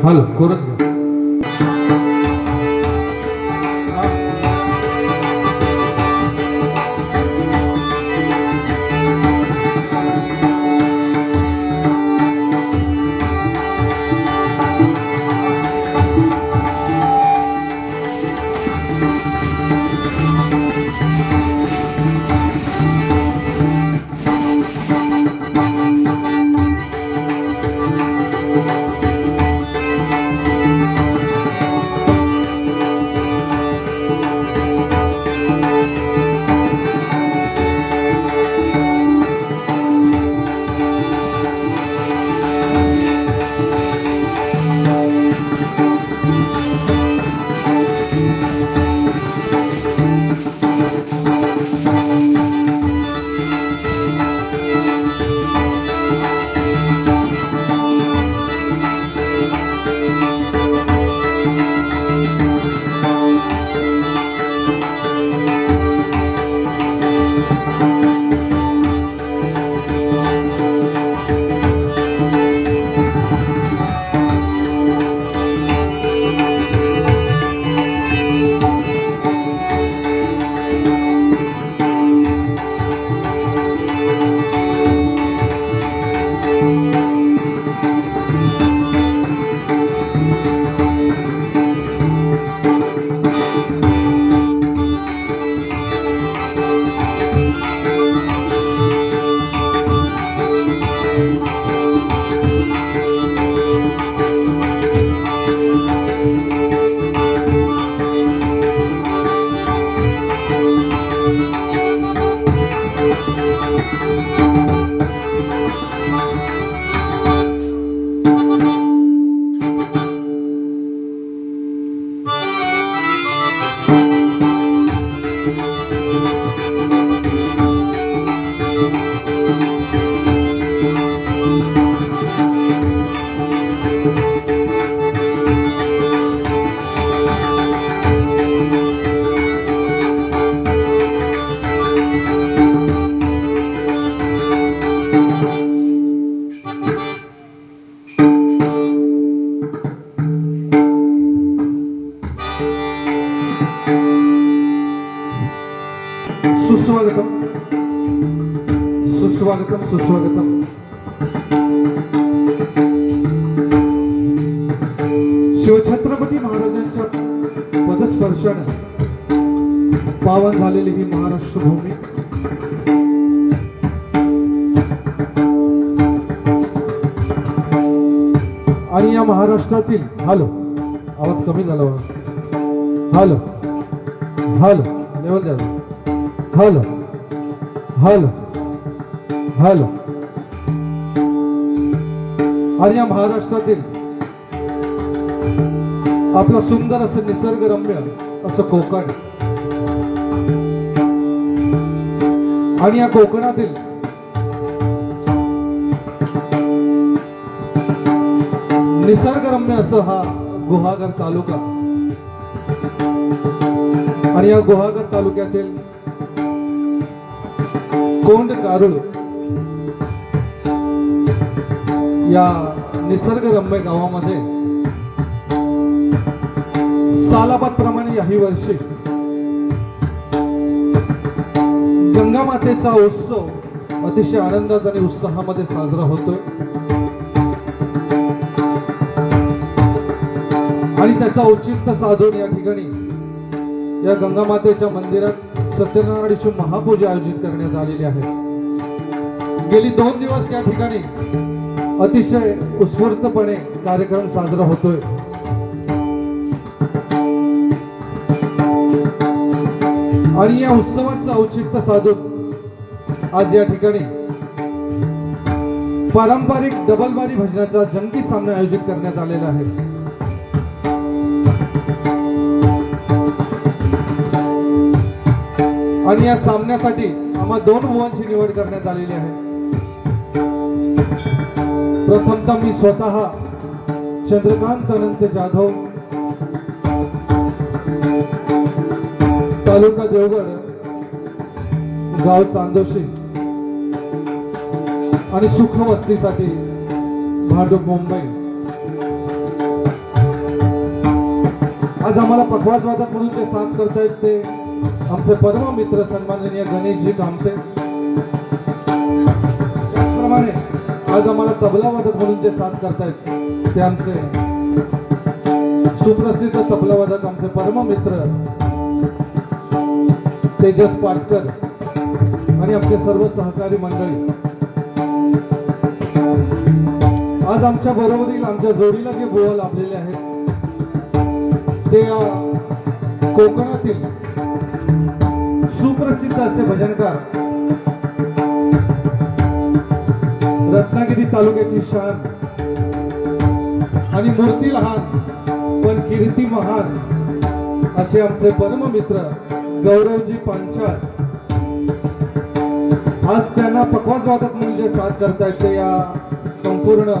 Hello chorus सुस्वागतम सुस्वागतम सुस्वागतम। शिवछत्रपती महाराजांच्या पदस्पर्शाने पावन झालेली ही महाराष्ट्र भूमी आणि या महाराष्ट्रातील हॅलो आवाज कमी झाला हॅलो हॅलो लेवल द्या हॅलो हॅलो हॅलो आणि या महाराष्ट्रातील आपला सुंदर असं निसर्गरम्य असं कोकण आणि या कोकणातील निसर्गरम्य असं हा गुहागर तालुका आणि या गुहागर तालुक्यातील कोंड कारुळ या निसर्गरम्य गावामध्ये सालाबादप्रमाणे याही वर्षी गंगा मातेचा उत्सव अतिशय आनंदात आणि उत्साहामध्ये साजरा होतोय आणि त्याचा औचित्य साधून या ठिकाणी या गंगा मातेच्या मंदिरात सत्यनारायणाची महापूजा आयोजित करण्यात आलेली आहे। गेली 2 दिवस या ठिकाणी अतिशय उत्स्फूर्तपणे कार्यक्रम साजरा होतोय आणि या उत्सवाचं औचित्य साधून आज या ठिकाणी पारंपरिक डबलबारी भजनाचा जंगी सामना आयोजित करण्यात आलेला आहे। आणि या सामन्यासाठी आम्हा 2 मुलांची निवड करण्यात आलेली आहे। प्रथमतः मी स्वतः चंद्रकांत अनंत जाधव तालुका देवगड गाव चांदोशी आणि सुख वस्तीसाठी भांडूप मुंबई आज आम्हाला पखवाज वादक म्हणून ते साथ करतायत ते आमचे परम मित्र सन्माननीय गणेशजी कामते. त्याचप्रमाणे आज आम्हाला तबला वादक म्हणून ते साथ करतायत ते आमचे सुप्रसिद्ध तबला वादक आमचे परम मित्र तेजस पाटकर आणि आमचे सर्व सहकारी मंडळी. आज आमच्या बरोबरील आमच्या जोडीला जे बुवा लाभलेले आहेत ते कोकणातील सुप्रसिद्ध असे भजनकार, रत्नागिरी तालुक्याची शान आणि मूर्ती लहान पण कीर्ती महान असे आमचे परम मित्र गौरवजी पांचाळ. आज त्यांना पखवाज वादक म्हणून जे साथ करतायत ते या संपूर्ण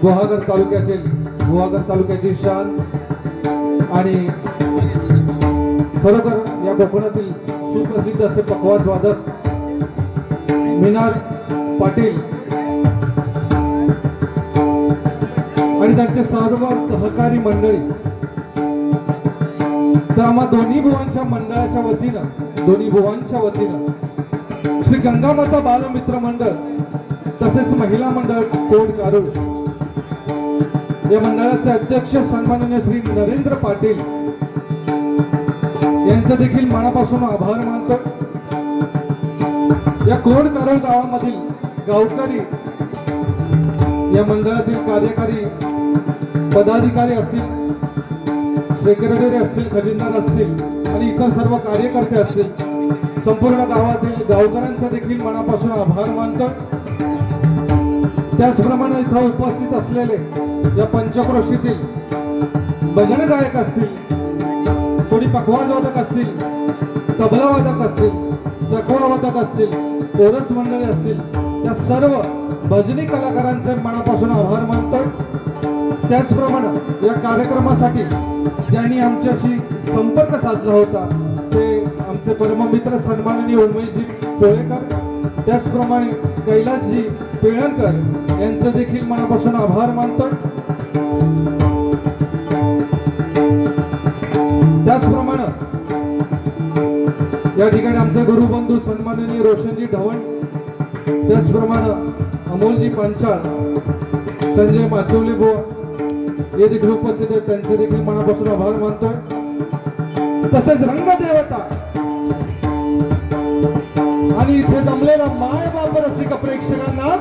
गुहागर तालुक्याची शान आणि खरोखर या कोकणातील सुप्रसिद्ध असे पखवाज वादक मिनार पाटील आणि त्यांचे सर्व सहकारी मंडळी. तर आम्हा दोन्ही बुवांच्या वतीनं श्री गंगामाता बालमित्र मंडळ तसेच महिला मंडळ कोड कारूळ या मंडळाचे अध्यक्ष सन्माननीय श्री नरेंद्र पाटील यांचा देखील मनापासून आभार मानतो. या कोड कारूळ गावामधील गावकरी, या मंडळातील कार्यकारी पदाधिकारी असतील, सेक्रेटरी असतील, खजिनदार असतील आणि इतर सर्व कार्यकर्ते असतील, संपूर्ण गावातील गावकऱ्यांचा देखील मनापासून आभार मानतो. त्याचप्रमाणे इथं उपस्थित असलेले या पंचक्रोशीतील भजन गायक असतील, कोणी पखवाज वादक असतील, तबला वादक असतील, चकवा वादक असतील, कोरस मंडळी असतील, या सर्व भजनी कलाकारांचे मनापासून आभार मानतो. त्याचप्रमाणे या कार्यक्रमासाठी ज्यांनी आमच्याशी संपर्क साधला होता ते आमचे परममित्र सन्माननीय उमेशजी पोळेकर, त्याचप्रमाणे कैलासजी पेळणकर यांचे देखील मनापासून आभार मानतो. त्याचप्रमाणे या ठिकाणी आमचे गुरुबंधू सन्माननीय रोशनजी ढवण, त्याचप्रमाणे अमोलजी पांचाळ, संजय माचवले बुवा हे देखील उपस्थित आहेत, त्यांचे देखील मनापासून आभार मानतोय. तसेच रंगदेवता आणि इथे जमलेला माय बाप रसिक प्रेक्षकांना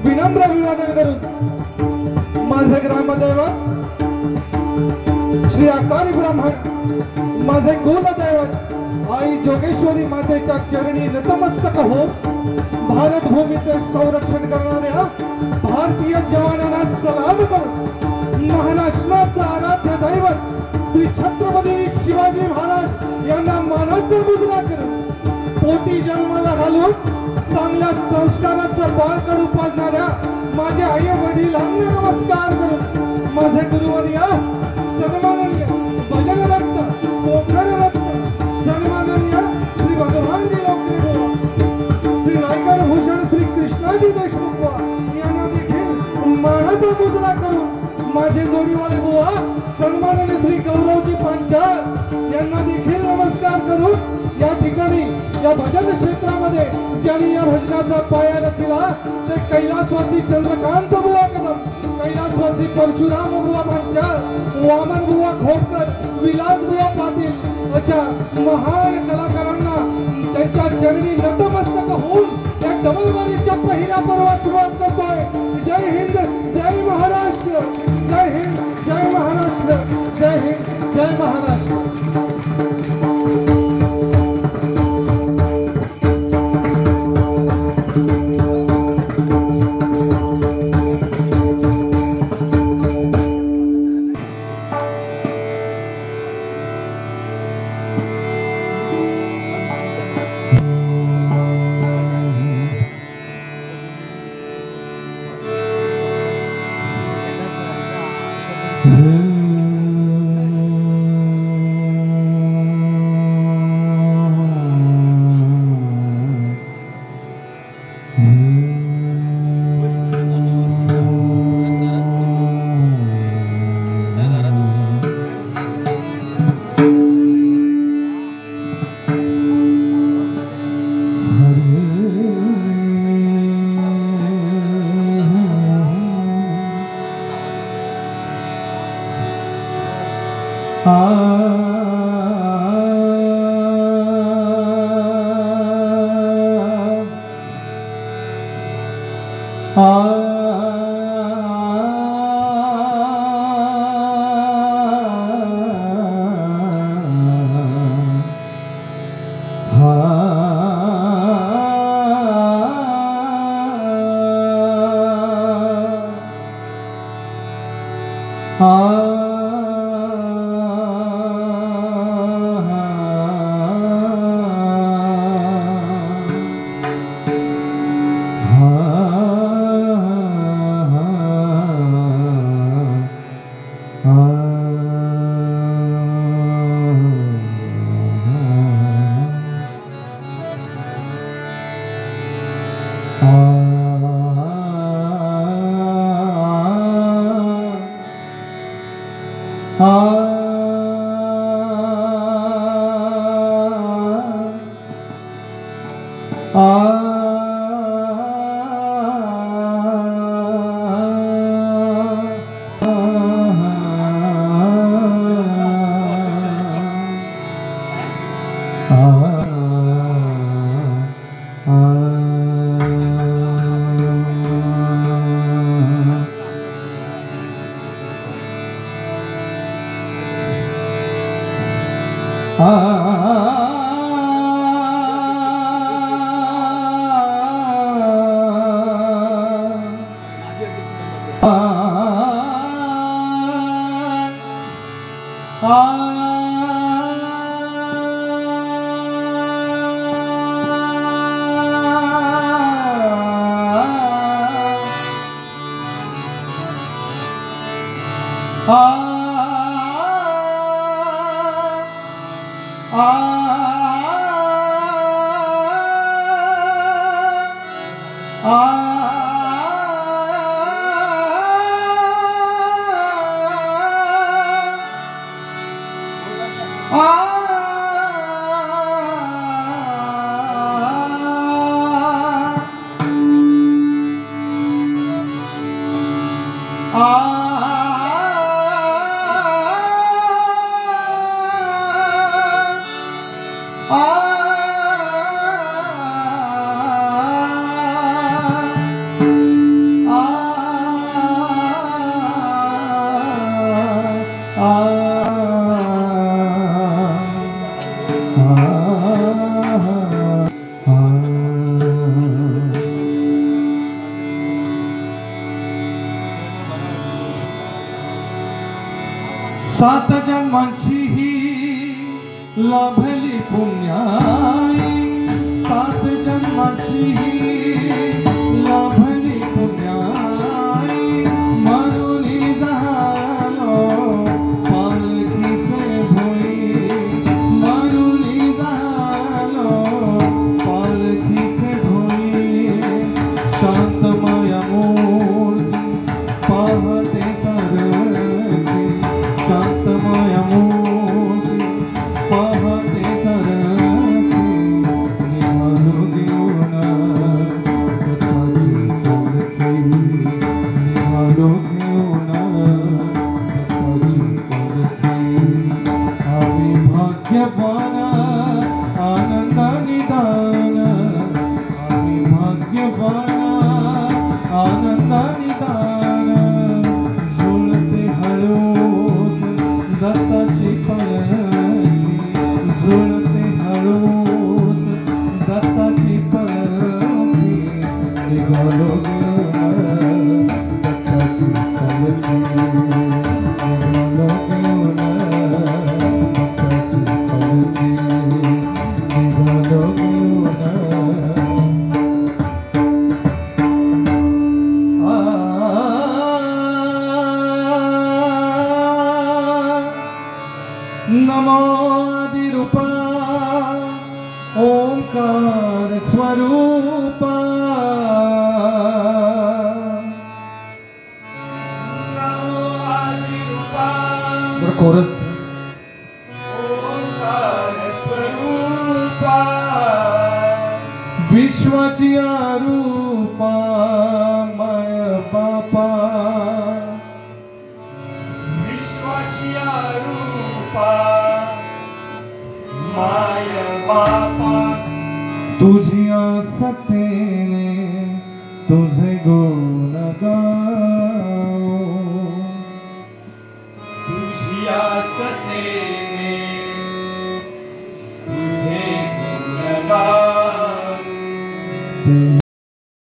विनम्र अभिवादन करून माझे ग्रामदैवत श्री आकारी ब्राह्मण, माझे कुलदैवत आई जोगेश्वरी मातेच्या चरणी नतमस्तक हो. भारत भूमीचे संरक्षण करणाऱ्या भारतीय जवानांना सलाम करून महाराष्ट्राचा आराध्य दैवत श्री छत्रपती शिवाजी महाराज यांना मानाचा मुजरा करून पोटी जन्माला घालून चांगल्या संस्काराचं बाळकडू पाजणाऱ्या माझे आई वडिलांना नमस्कार करून माझे गुरुवर्य सन्माननीय भजन रत्न कोकण रत्न सन्माननीय श्री भगवानजी लोकरे श्री नायकर भूषण श्री कृष्णाजी देशमुख यांना देखील मानाचा मुजरा करून माझे जोडीवाले बुवा सन्माननीय श्री गौरवजी पांचाळ यांना देखील नमस्कार करून या ठिकाणी या भजन क्षेत्रामध्ये ज्यांनी या भजनाचा पाया रचला ते कैलासवासी चंद्रकांत बुवा कदम, कैलासवासी परशुराम बुवा पांचाळ, वामन बुवा खोपकर, विलास बुवा पाटील अशा महान कलाकारांना त्यांच्या चरणी नतमस्तक होऊन या डबलवारीच्या पहिल्या पर्वात सुरुवात करतोय. जय हिंद, जय महाराष्ट्र, जय हिंद, जय महाराष्ट्र, जय हिंद, जय महाराष्ट्र. सात जन्मांची ही लाभली पुण्याई, सात जन्मांची ही लाभली पुण्याई, मरुली झालो पालखीचे भोई, मरुली झालो पालखीचे भोई, शांतमय मूर्ती पाहते सरती, शांतमय मूर्ती पाहते सरती, निहाळू घेऊन दत्ताची पालखी, निहाळू घेऊन दत्ताची पालखी, आम्ही भाग्यवान आनंदाने दान, आम्ही भाग्यवान आनंदाने दान, झुलते हळूच दत्ताची पालखी, झुलते हळूच दत्ताची पालखी, निघालो घेऊन दत्ताची पालखी, निघालो घेऊन दत्ताची पालखी, निघालो घेऊन नमो आदिरूपा ओंकार स्वरूपा, नमो आदिरूपा कोरस ओंकार स्वरूपा, विश्वाची रूपा माय बापा, विश्वाची रूपा गुण गाऊ तुझी आस ते